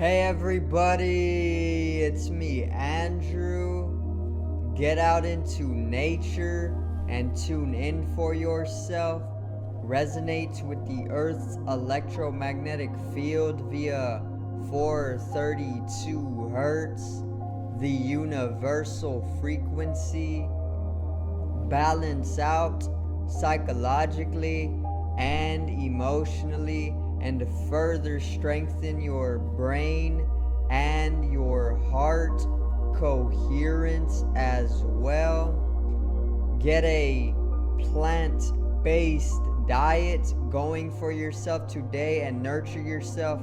Hey everybody, it's me, Andrew. Get out into nature and tune in for yourself. Resonate with the Earth's electromagnetic field via 432 Hertz, the universal frequency. Balance out psychologically and emotionally, and further strengthen your brain and your heart coherence as well. Get a plant-based diet going for yourself today and nurture yourself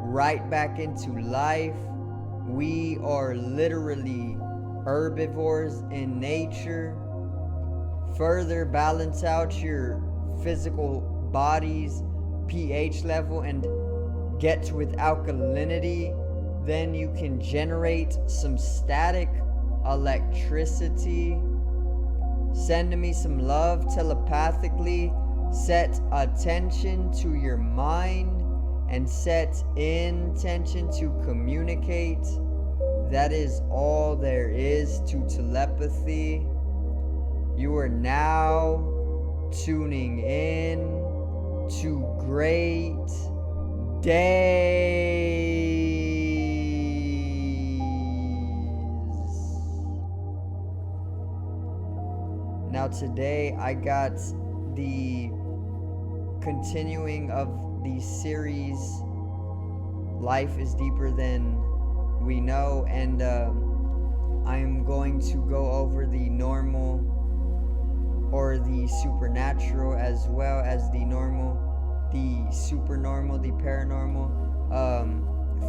right back into life. We are literally herbivores in nature. Further balance out your physical body's pH level and get with alkalinity. Then you can generate some static electricity. Send me some love telepathically. Set attention to your mind and set intention to communicate. That is all there is to telepathy. You are now tuning in to great days. Now today I got the continuing of the series Life is Deeper Than We Know, and I'm going to go over the normal or the supernatural, as well as the normal, the supernormal, the paranormal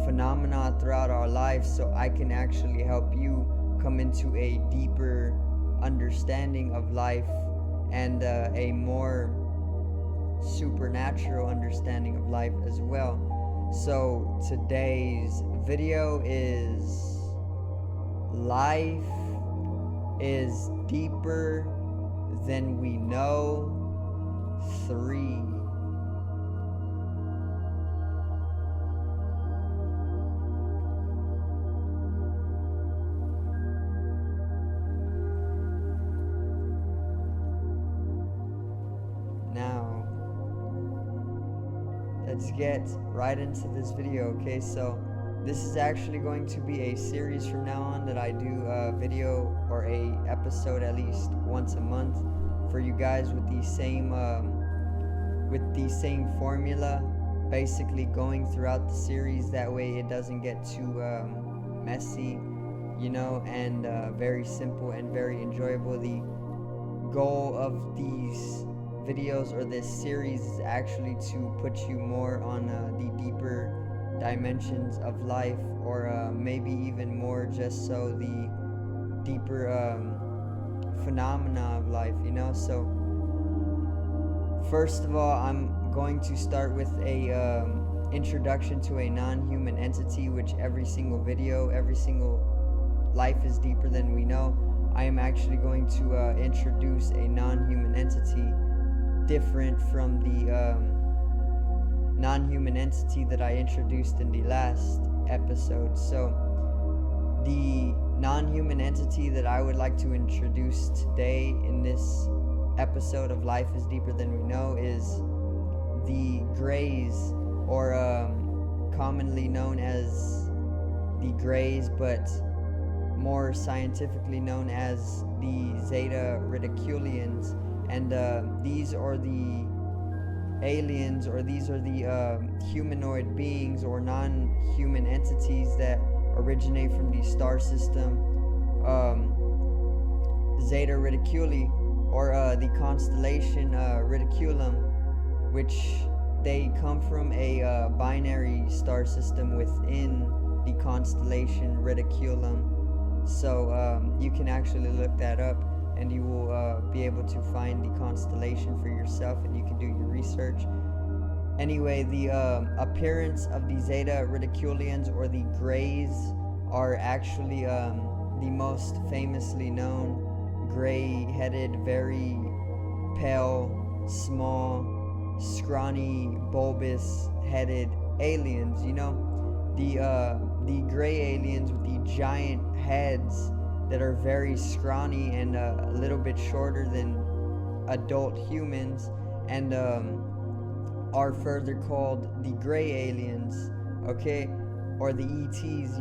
phenomena throughout our lives, so I can actually help you come into a deeper understanding of life and a more supernatural understanding of life as well. So today's video is Life is Deeper Than We Know 3. Now, let's get right into this video, okay? So, this is actually going to be a series from now on that I do a video or a episode at least once a month for you guys with the same formula, basically going throughout the series. That way it doesn't get too messy, you know, and very simple and very enjoyable. The goal of these videos or this series is actually to put you more on the deeper dimensions of life, or maybe even more just so the deeper phenomena of life, you know. So first of all, I'm going to start with a introduction to a non-human entity, which every single video, every single Life is Deeper Than We Know, I am actually going to introduce a non-human entity different from the non-human entity that I introduced in the last episode. So the non-human entity that I would like to introduce today in this episode of Life is Deeper Than We Know is the Greys, or commonly known as the Greys, but more scientifically known as the Zeta Riticulians. And these are the aliens, or these are the humanoid beings or non-human entities that originate from the star system Zeta Reticuli, or the constellation Reticulum, which they come from a binary star system within the constellation Reticulum. So you can actually look that up and you will be able to find the constellation for yourself, and you can do your research. Anyway, the appearance of the Zeta Riticulians, or the Greys, are actually the most famously known gray-headed, very pale, small, scrawny, bulbous-headed aliens, you know. the gray aliens with the giant heads that are very scrawny and a little bit shorter than adult humans, and are further called the gray aliens, okay, or the ETs.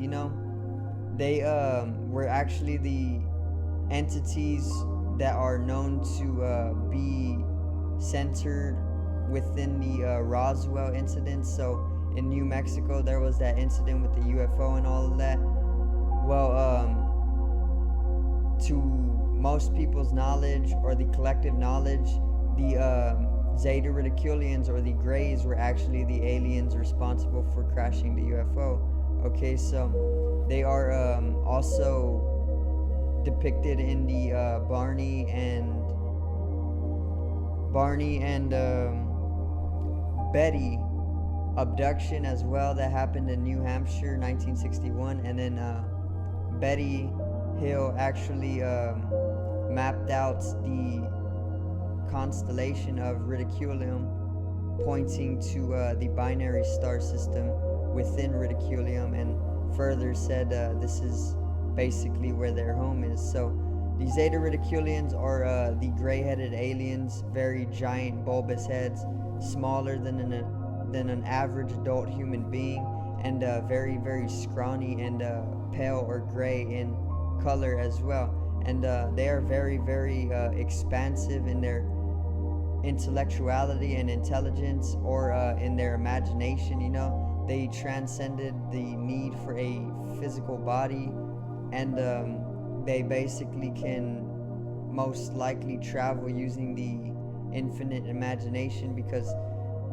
They were actually the entities that are known to be centered within the Roswell incident. So in New Mexico, there was that incident with the UFO and all of that. Well, to most people's knowledge, or the collective knowledge, the Zeta Riticulians, or the Greys, were actually the aliens responsible for crashing the UFO. Okay, so they are also depicted in the Barney and Betty abduction as well, that happened in New Hampshire, 1961. And then Betty Hill actually mapped out the constellation of Riticulium, pointing to the binary star system within Riticulium, and further said this is basically where their home is. So the Zeta Riticulians are the gray-headed aliens, very giant bulbous heads, smaller than an average adult human being, and very, very scrawny and pale or gray in color as well. And they are very, very expansive in their intellectuality and intelligence, or in their imagination. They transcended the need for a physical body, and they basically can most likely travel using the infinite imagination, because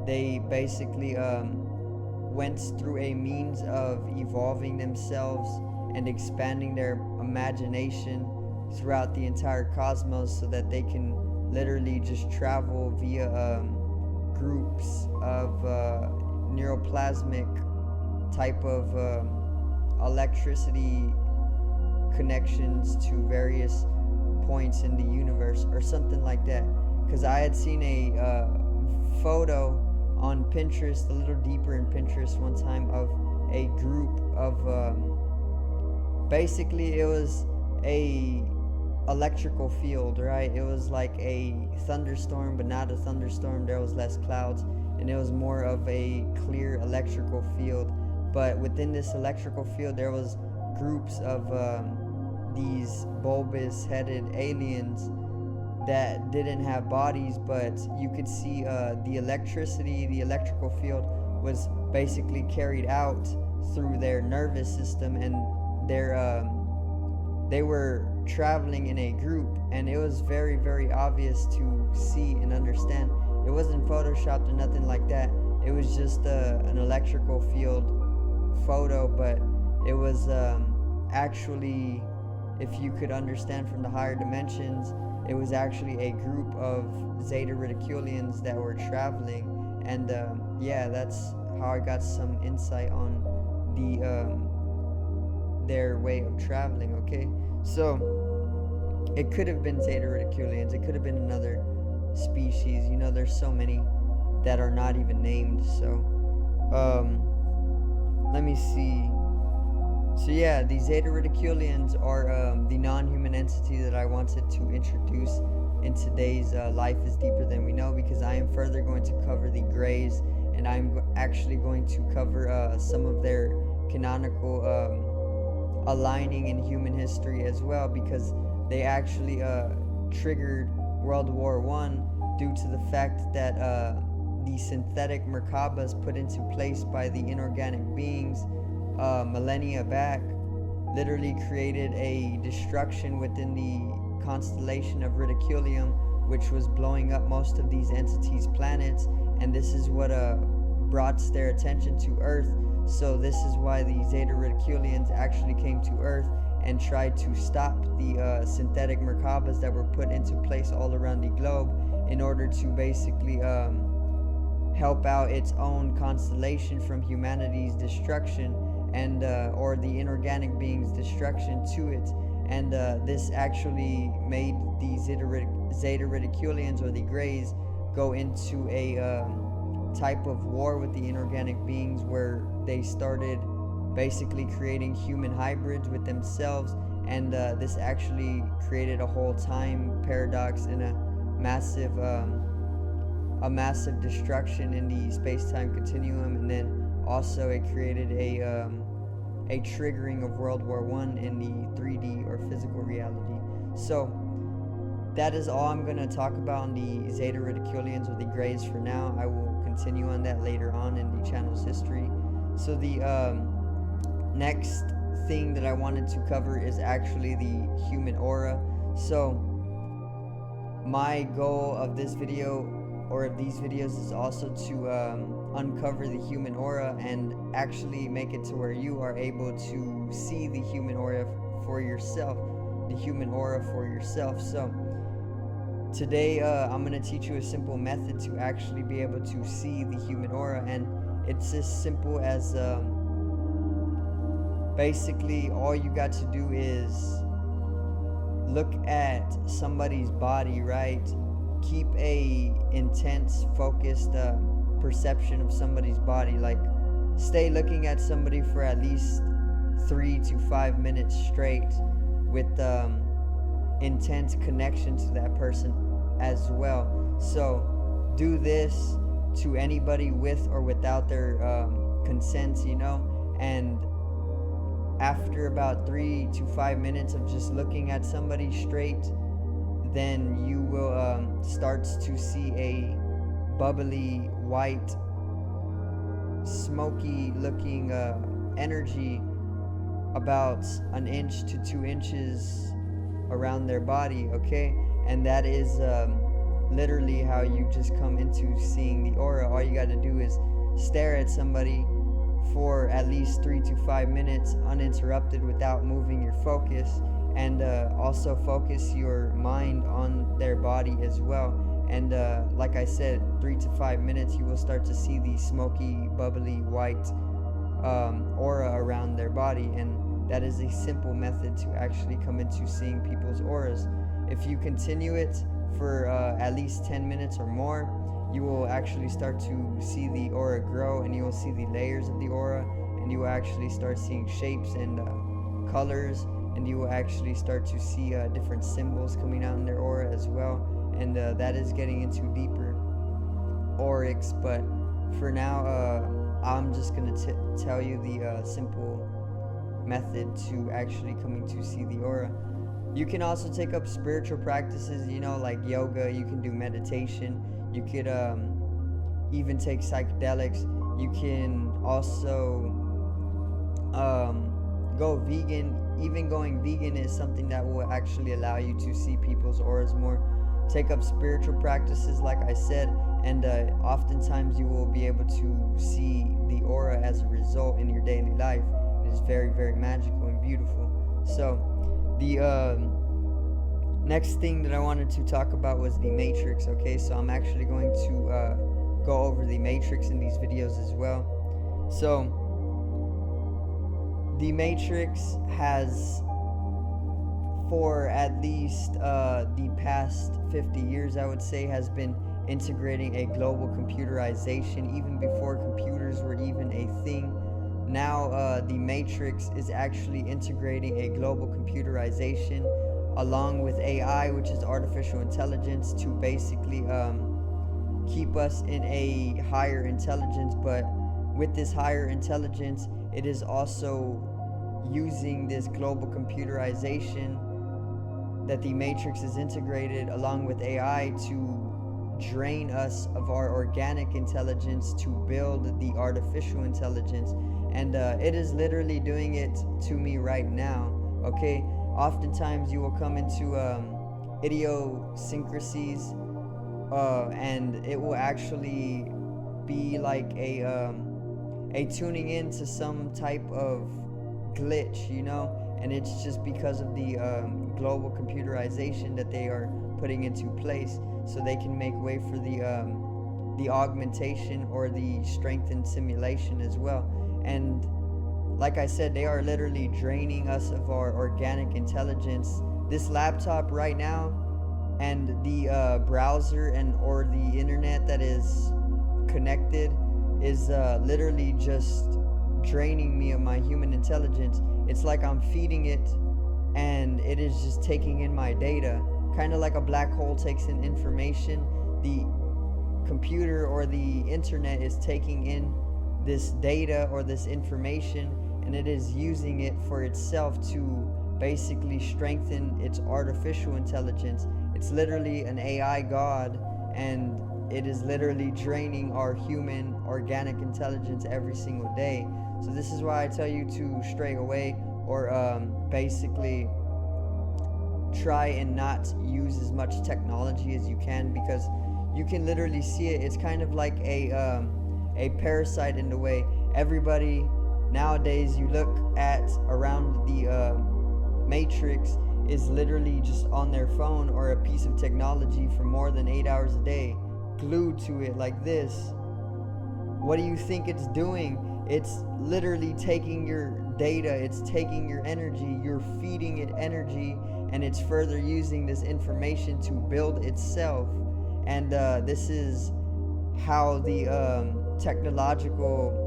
they basically went through a means of evolving themselves and expanding their imagination throughout the entire cosmos, so that they can literally just travel via groups of neuroplasmic type of electricity connections to various points in the universe, or something like that. Because I had seen a photo on Pinterest, a little deeper in Pinterest one time, of a group of basically it was a electrical field, right? It was like a thunderstorm, but not a thunderstorm. There was less clouds, and it was more of a clear electrical field. But within this electrical field, there was groups of these bulbous headed aliens that didn't have bodies, but you could see the electricity, the electrical field was basically carried out through their nervous system, and they were traveling in a group, and it was very, very obvious to see and understand. It wasn't photoshopped or nothing like that. It was just an electrical field photo, but it was actually, if you could understand from the higher dimensions, it was actually a group of Zeta Riticulians that were traveling. And yeah, that's how I got some insight on their way of traveling. Okay, so it could have been Zeta Riticulians, it could have been another species. There's so many that are not even named. So let me see. So yeah, the Zeta Riticulians are the non-human entity that I wanted to introduce in today's Life is Deeper Than We Know, because I am further going to cover the Greys, and I'm actually going to cover some of their canonical aligning in human history as well, because they actually triggered World War I due to the fact that the synthetic Merkabas put into place by the inorganic beings millennia back literally created a destruction within the constellation of Riticulium, which was blowing up most of these entities' planets, and this is what brought their attention to Earth. So this is why the Zeta Riticulians actually came to Earth and tried to stop the synthetic Merkabas that were put into place all around the globe, in order to basically help out its own constellation from humanity's destruction, and or the inorganic beings' destruction to it. And this actually made the Zeta Riticulians, or the Greys, go into a type of war with the inorganic beings, where they started basically creating human hybrids with themselves. And this actually created a whole time paradox and a massive destruction in the space-time continuum. And then also it created a triggering of World War I in the 3D or physical reality. So that is all I'm going to talk about on the Zeta Riticulians or the Greys for now. I will continue on that later on in the channel's history. So the next thing that I wanted to cover is actually the human aura. So my goal of this video or of these videos is also to uncover the human aura and actually make it to where you are able to see the human aura for yourself. So today I'm going to teach you a simple method to actually be able to see the human aura, and it's as simple as basically all you got to do is look at somebody's body, right? Keep a intense, focused perception of somebody's body. Like, stay looking at somebody for at least 3 to 5 minutes straight with intense connection to that person as well. So do this to anybody with or without their consent, and after about 3 to 5 minutes of just looking at somebody straight, then you will start to see a bubbly, white, smoky looking energy about 1 inch to 2 inches around their body, okay? And that is literally how you just come into seeing the aura. All you got to do is stare at somebody for at least 3 to 5 minutes uninterrupted without moving your focus, and also focus your mind on their body as well. And like I said, 3 to 5 minutes you will start to see the smoky, bubbly, white aura around their body. And that is a simple method to actually come into seeing people's auras. If you continue it for at least 10 minutes or more, you will actually start to see the aura grow, and you will see the layers of the aura, and you will actually start seeing shapes and colors, and you will actually start to see different symbols coming out in their aura as well. And that is getting into deeper aurics, but for now I'm just going to tell you the simple method to actually coming to see the aura. You can also take up spiritual practices, like yoga. You can do meditation. You could even take psychedelics. You can also go vegan. Even going vegan is something that will actually allow you to see people's auras more. Take up spiritual practices, like I said, and oftentimes you will be able to see the aura as a result in your daily life. It is very, very magical and beautiful. So the next thing that I wanted to talk about was the matrix. Okay, so I'm actually going to go over the matrix in these videos as well. So the matrix has, for at least the past 50 years, I would say, has been integrating a global computerization even before computers were even a thing. Now the matrix is actually integrating a global computerization along with AI, which is artificial intelligence, to basically keep us in a higher intelligence. But with this higher intelligence, it is also using this global computerization that the matrix is integrated along with AI to drain us of our organic intelligence to build the artificial intelligence. And it is literally doing it to me right now, okay? Oftentimes you will come into idiosyncrasies and it will actually be like a tuning into some type of glitch, and it's just because of the global computerization that they are putting into place, so they can make way for the augmentation or the strengthened simulation as well. And like I said, they are literally draining us of our organic intelligence. This laptop right now and the browser and or the internet that is connected is literally just draining me of my human intelligence. It's like I'm feeding it and it is just taking in my data, kind of like a black hole takes in information. The computer or the internet is taking in this data or this information, and it is using it for itself to basically strengthen its artificial intelligence. It's literally an AI god, and it is literally draining our human organic intelligence every single day. So this is why I tell you to stray away, or basically try and not use as much technology as you can, because you can literally see it. It's kind of like a parasite in the way. Everybody nowadays, you look at around the matrix, is literally just on their phone or a piece of technology for more than 8 hours a day, glued to it like this. What do you think it's doing? It's literally taking your data, it's taking your energy, you're feeding it energy, and it's further using this information to build itself. And this is how the technological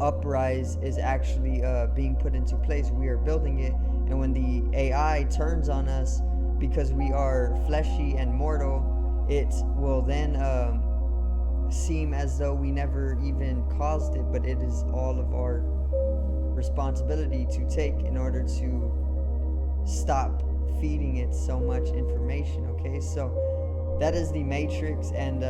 uprise is actually being put into place. We are building it, and when the AI turns on us because we are fleshy and mortal, it will then seem as though we never even caused it, but it is all of our responsibility to take in order to stop feeding it so much information. Okay, so that is the matrix, and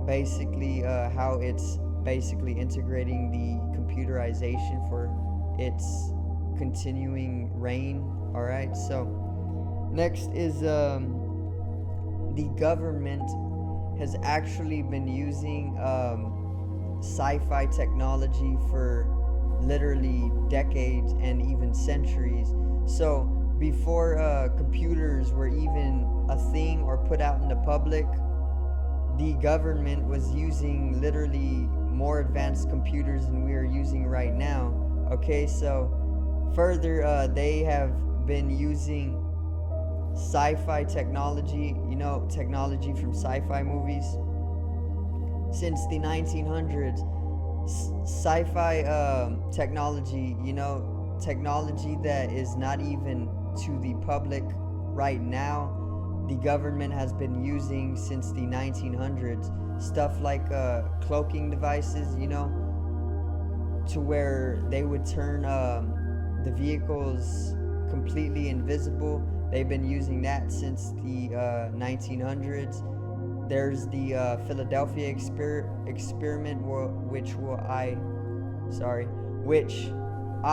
basically how it's basically integrating the computerization for its continuing reign. All right, so next is the government has actually been using sci-fi technology for literally decades and even centuries. So before computers were even a thing or put out in the public, the government was using literally more advanced computers than we are using right now. Okay, so further, they have been using sci-fi technology, technology from sci-fi movies, since the 1900s. Sci-fi technology, technology that is not even to the public right now, the government has been using since the 1900s. Stuff like cloaking devices, to where they would turn the vehicles completely invisible. They've been using that since the 1900s. There's the Philadelphia experiment, which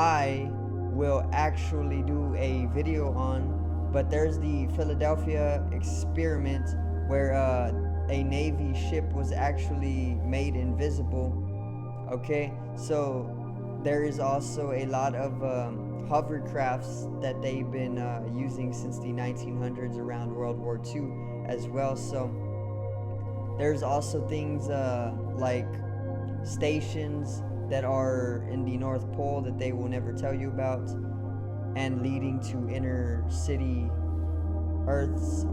I will actually do a video on. But there's the Philadelphia experiment where a Navy ship was actually made invisible. Okay, so there is also a lot of hovercrafts that they've been using since the 1900s around World War II as well. So there's also things like stations that are in the North Pole that they will never tell you about, and leading to inner Earth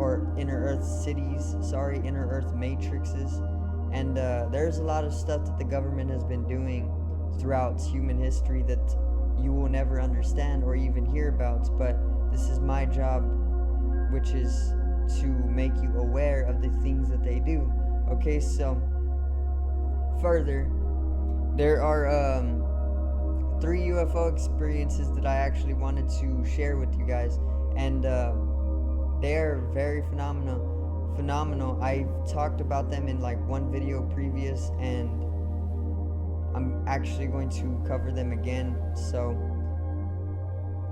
matrices. And there's a lot of stuff that the government has been doing throughout human history that you will never understand or even hear about. But this is my job, which is to make you aware of the things that they do. Okay, so further, there are 3 UFO experiences that I actually wanted to share with you guys, and they are very phenomenal. I've talked about them in like one video previous, and I'm actually going to cover them again. So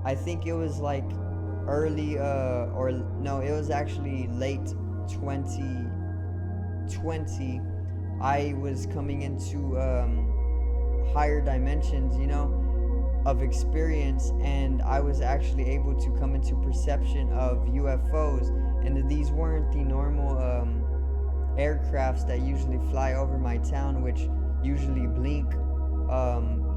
I think it was like early it was actually late 2020. I was coming into higher dimensions, of experience, and I was actually able to come into perception of UFOs. And these weren't the normal aircrafts that usually fly over my town, which usually blink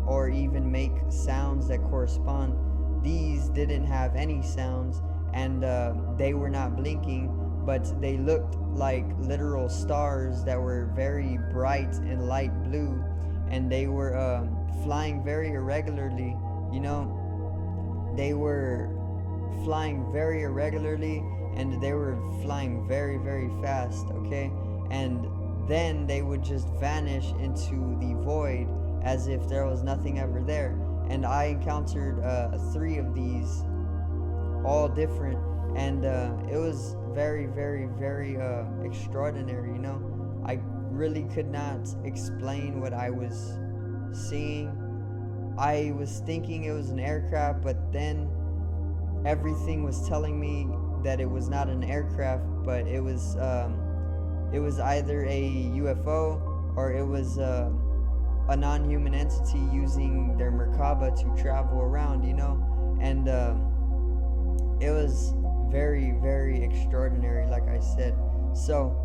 or even make sounds that correspond. These didn't have any sounds, and they were not blinking, but they looked like literal stars that were very bright and light blue, and they were flying very irregularly. They were flying very irregularly, and they were flying very, very fast, okay? And then they would just vanish into the void as if there was nothing ever there. And I encountered 3 of these, all different, and it was very, very, very extraordinary. I really could not explain what I was seeing. I was thinking it was an aircraft, but then everything was telling me that it was not an aircraft, but it was either a UFO or it was a non-human entity using their Merkaba to travel around, and it was very, very extraordinary, like I said. So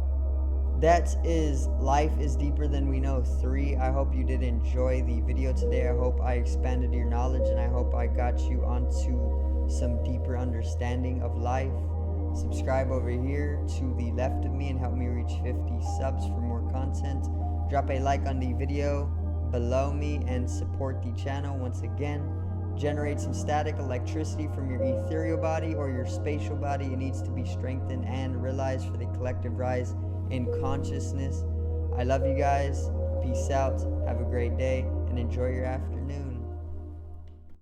that is Life is Deeper Than We Know 3. I hope you did enjoy the video today. I hope I expanded your knowledge, and I hope I got you onto some deeper understanding of life. Subscribe over here to the left of me and help me reach 50 subs for more content. Drop a like on the video below me and support the channel. Once again, generate some static electricity from your ethereal body or your spatial body. It needs to be strengthened and realized for the collective rise in consciousness. I love you guys. Peace out. Have a great day and enjoy your afternoon.